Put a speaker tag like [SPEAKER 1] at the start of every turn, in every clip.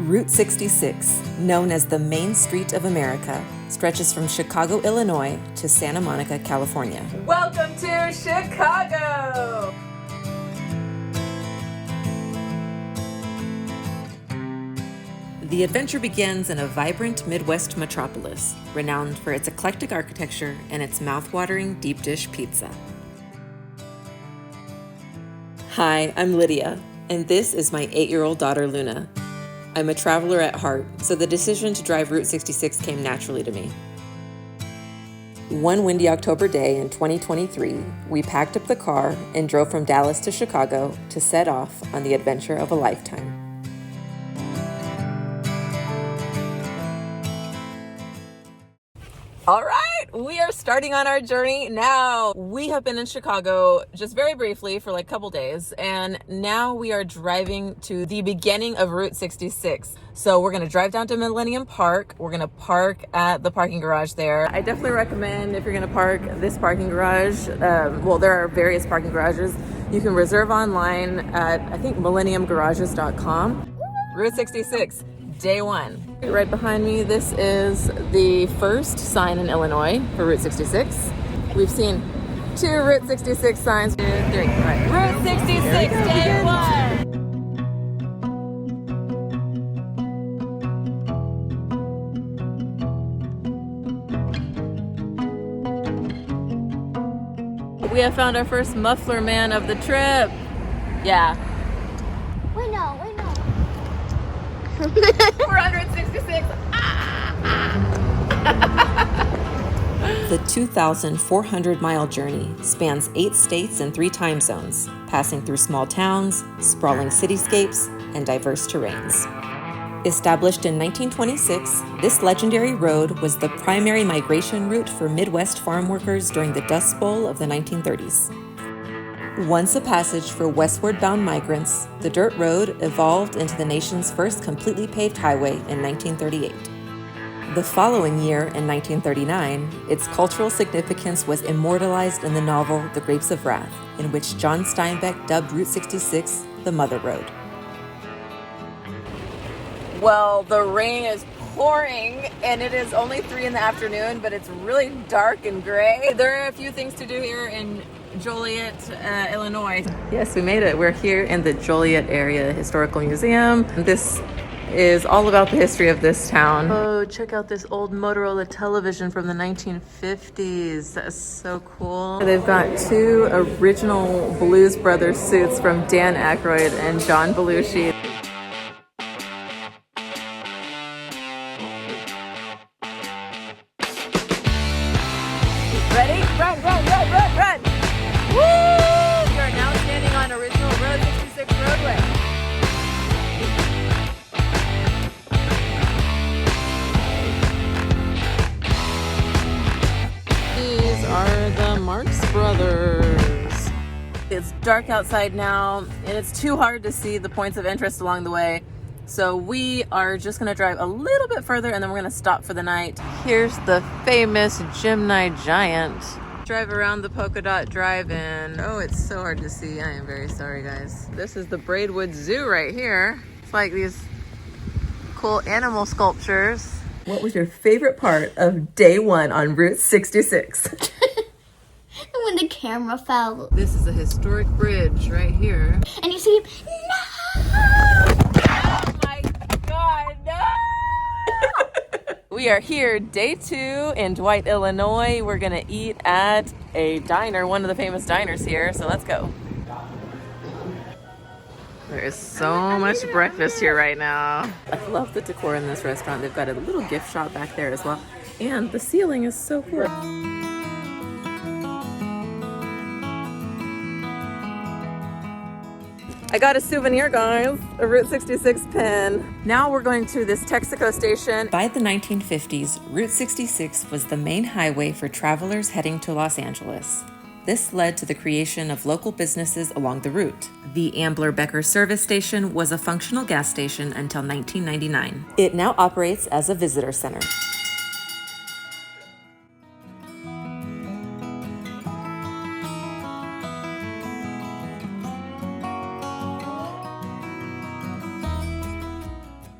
[SPEAKER 1] Route 66, known as the Main Street of America, stretches from Chicago, Illinois to Santa Monica, California.
[SPEAKER 2] Welcome to Chicago!
[SPEAKER 1] The adventure begins in a vibrant Midwest metropolis, renowned for its eclectic architecture and its mouth-watering deep dish pizza. Hi, I'm Lydia, and this is my 8-year-old daughter, Luna. I'm a traveler at heart, so the decision to drive Route 66 came naturally to me. One windy October day in 2023, we packed up the car and drove from Dallas to Chicago to set off on the adventure of a lifetime.
[SPEAKER 2] All right, we are starting on our journey now. We have been in Chicago just very briefly for like a couple days, and now we are driving to the beginning of Route 66. So we're gonna drive down to Millennium Park. We're gonna park at the parking garage there. I definitely recommend, if you're gonna park this parking garage, well, there are various parking garages. You can reserve online at, I think, millenniumgarages.com. Route 66, day one. Right behind me, this is the first sign in Illinois for Route 66. We've seen 2 Route 66 signs. 2, 3, right. Route 66, day one. We have found our first muffler man of the trip. Yeah.
[SPEAKER 3] Wait, no.
[SPEAKER 2] We're on Route 66.
[SPEAKER 1] The 2,400-mile journey spans 8 states and 3 time zones, passing through small towns, sprawling cityscapes, and diverse terrains. Established in 1926, this legendary road was the primary migration route for Midwest farm workers during the Dust Bowl of the 1930s. Once a passage for westward-bound migrants, the dirt road evolved into the nation's first completely paved highway in 1938. The following year, in 1939, its cultural significance was immortalized in the novel The Grapes of Wrath, in which John Steinbeck dubbed Route 66 the Mother Road.
[SPEAKER 2] Well, the rain is pouring, and it is only 3 in the afternoon, but it's really dark and gray. There are a few things to do here in Joliet, Illinois.
[SPEAKER 1] Yes, we made it. We're here in the Joliet Area Historical Museum. This is all about the history of this town. Oh, check out this old Motorola television from the 1950s. That's so cool. They've got 2 original Blues Brothers suits from Dan Aykroyd and John Belushi.
[SPEAKER 2] Ready? Run! Woo! We are now standing on original Road 66 roadway. These are the Marx Brothers. It's dark outside now, and it's too hard to see the points of interest along the way. So we are just gonna drive a little bit further, and then we're gonna stop for the night. Here's the famous Gemini Giant. Drive around the Polka Dot Drive-In. Oh, it's so hard to see. I am very sorry, guys. This is the Braidwood Zoo right here. It's like these cool animal sculptures. What was your favorite part of day one on Route 66?
[SPEAKER 3] When the camera fell.
[SPEAKER 2] This is a historic bridge right here.
[SPEAKER 3] And you see, no!
[SPEAKER 2] Oh my God, no! We are here, day 2 in Dwight, Illinois. We're gonna eat at a diner, one of the famous diners here, so let's go. There is so much breakfast here right now. I love the decor in this restaurant. They've got a little gift shop back there as well. And the ceiling is so cool. I got a souvenir, guys, a Route 66 pin. Now we're going to this Texaco station.
[SPEAKER 1] By the 1950s, Route 66 was the main highway for travelers heading to Los Angeles. This led to the creation of local businesses along the route. The Ambler-Becker service station was a functional gas station until 1999. It now operates as a visitor center.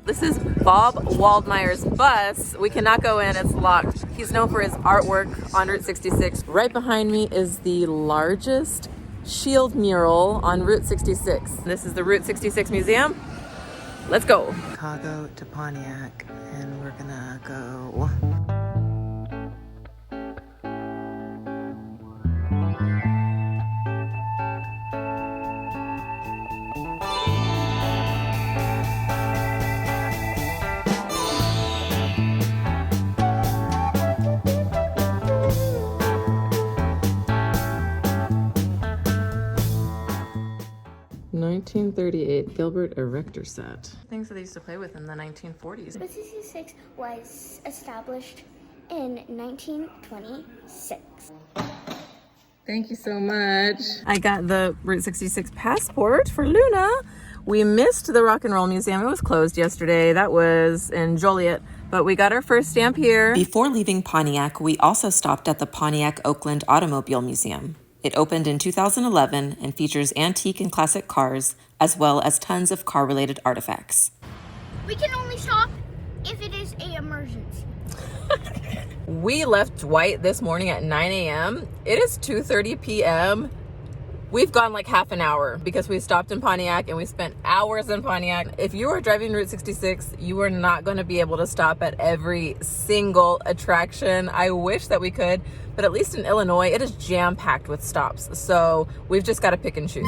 [SPEAKER 2] This is Bob Waldmeier's bus. We cannot go in, it's locked. He's known for his artwork on Route 66. Right behind me is the largest shield mural on Route 66. This is the Route 66 Museum. Let's go. Chicago to Pontiac, and we're gonna go. $1938 Gilbert Erector set. Things that they used to play with in the 1940s.
[SPEAKER 3] Route 66 was established in 1926.
[SPEAKER 2] Thank you so much. I got the Route 66 passport for Luna. We missed the Rock and Roll Museum. It was closed yesterday. That was in Joliet, but we got our first stamp here.
[SPEAKER 1] Before leaving Pontiac, we also stopped at the Pontiac Oakland Automobile Museum. It opened in 2011 and features antique and classic cars, as well as tons of car-related artifacts.
[SPEAKER 3] We can only stop if it is an emergency.
[SPEAKER 2] We left Dwight this morning at 9 a.m. It is 2:30 p.m. We've gone like half an hour because we stopped in Pontiac and we spent hours in Pontiac. If you are driving Route 66, you are not going to be able to stop at every single attraction. I wish that we could, but at least in Illinois, it is jam-packed with stops. So we've just got to pick and choose.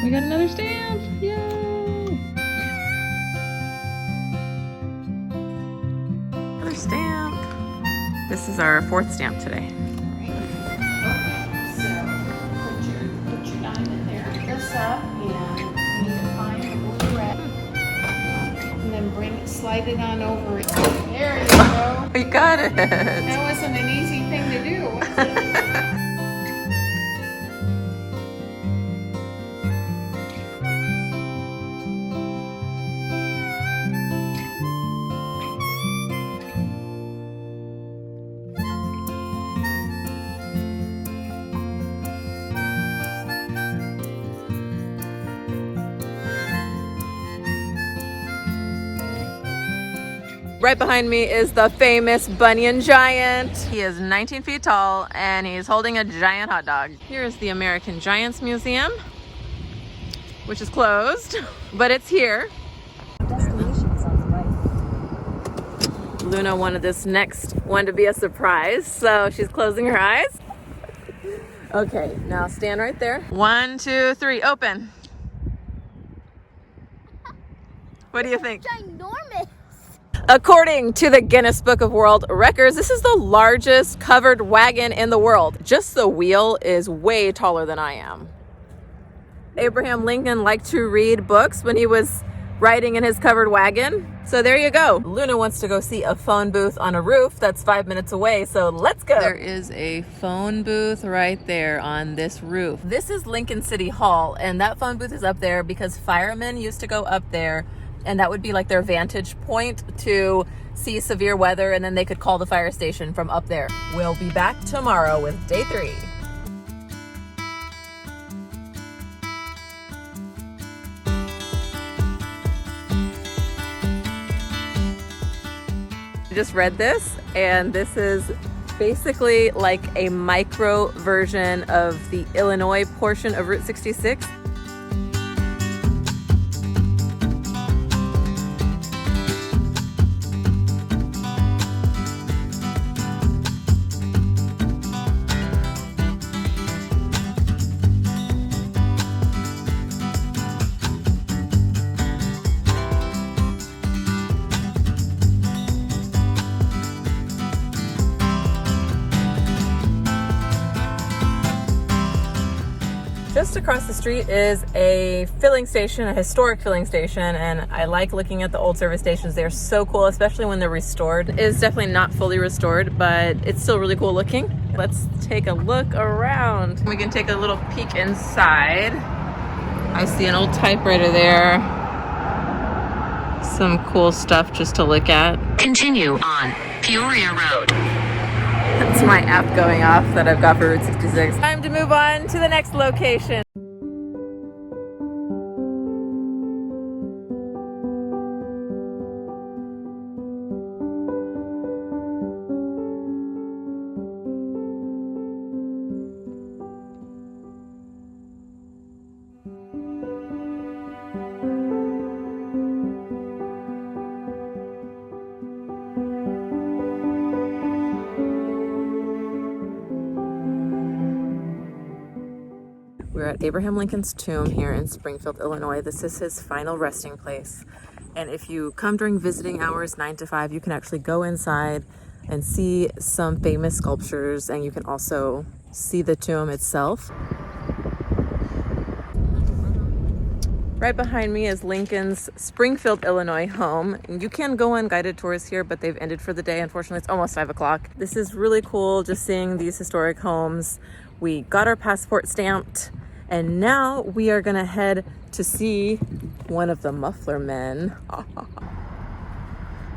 [SPEAKER 2] We got another stamp. Yay! Another stamp. This is our fourth stamp today.
[SPEAKER 4] So put your dime in there. This up, and you need to find the blue red, and then slide it on over. There you go.
[SPEAKER 2] We got it.
[SPEAKER 4] That wasn't an easy thing to do, was it?
[SPEAKER 2] Right behind me is the famous Bunyan Giant. He is 19 feet tall and he's holding a giant hot dog. Here is the American Giants Museum, which is closed, but it's here. Luna wanted this next one to be a surprise, so she's closing her eyes. Okay, now stand right there. 1, 2, 3, open. What do you think?
[SPEAKER 3] Ginormous.
[SPEAKER 2] According to the Guinness Book of World Records, this is the largest covered wagon in the world. Just the wheel is way taller than I am. Abraham Lincoln liked to read books when he was riding in his covered wagon. So there you go. Luna wants to go see a phone booth on a roof that's 5 minutes away, so let's go. There is a phone booth right there on this roof. This is Lincoln City Hall, and that phone booth is up there because firemen used to go up there, and that would be like their vantage point to see severe weather, and then they could call the fire station from up there. We'll be back tomorrow with day 3. Just read this, and this is basically like a micro version of the Illinois portion of Route 66. Just across the street is a filling station, a historic filling station, and I like looking at the old service stations. They're so cool, especially when they're restored. It is definitely not fully restored, but it's still really cool looking. Let's take a look around. We can take a little peek inside. I see an old typewriter there. Some cool stuff just to look at.
[SPEAKER 5] Continue on Peoria Road.
[SPEAKER 2] That's my app going off that I've got for Route 66. Time to move on to the next location. We're at Abraham Lincoln's tomb here in Springfield, Illinois. This is his final resting place. And if you come during visiting hours, 9 to 5, you can actually go inside and see some famous sculptures, and you can also see the tomb itself. Right behind me is Lincoln's Springfield, Illinois home. You can go on guided tours here, but they've ended for the day. Unfortunately, it's almost 5 o'clock. This is really cool, just seeing these historic homes. We got our passport stamped, and now we are gonna head to see one of the muffler men.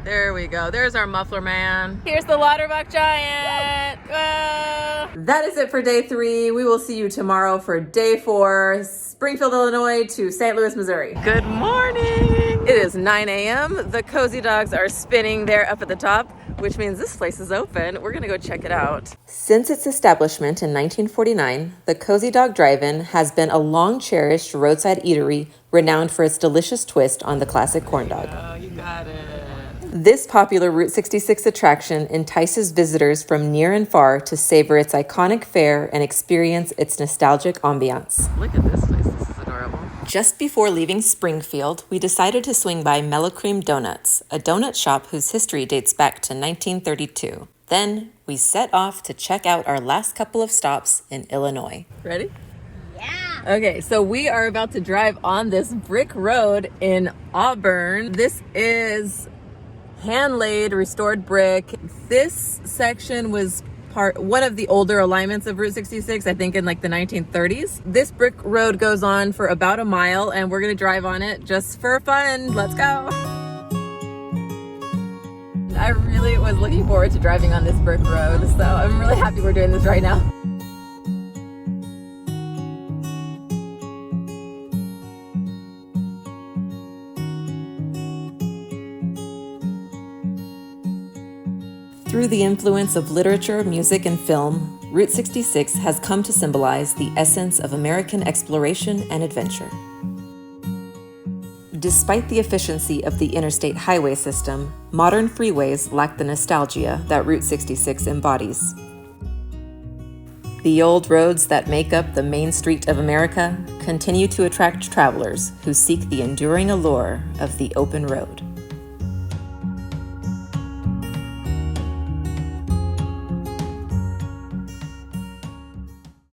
[SPEAKER 2] There we go. There's our muffler man. Here's the Lauterbach Giant. That is it for day 3. We will see you tomorrow for day 4, Springfield, Illinois to St. Louis, Missouri. Good morning. It is 9 a.m. The cozy dogs are spinning there up at the top, which means this place is open. We're gonna go check it out. Since its establishment in 1949, the Cozy Dog Drive-In has been a long-cherished roadside eatery renowned for its delicious twist on the classic corn dog. Oh, you got it. This popular Route 66 attraction entices visitors from near and far to savor its iconic fare and experience its nostalgic ambiance. Look at this place. This is adorable. Just before leaving Springfield, we decided to swing by Mellow Cream Donuts, a donut shop whose history dates back to 1932. Then we set off to check out our last couple of stops in Illinois. Ready?
[SPEAKER 3] Yeah.
[SPEAKER 2] Okay, so we are about to drive on this brick road in Auburn. This is hand-laid, restored brick. This section was one of the older alignments of Route 66, I think in like the 1930s. This brick road goes on for about a mile, and we're gonna drive on it just for fun. Let's go. I really was looking forward to driving on this brick road, so I'm really happy we're doing this right now. Through the influence of literature, music, and film, Route 66 has come to symbolize the essence of American exploration and adventure. Despite the efficiency of the interstate highway system, modern freeways lack the nostalgia that Route 66 embodies. The old roads that make up the Main Street of America continue to attract travelers who seek the enduring allure of the open road.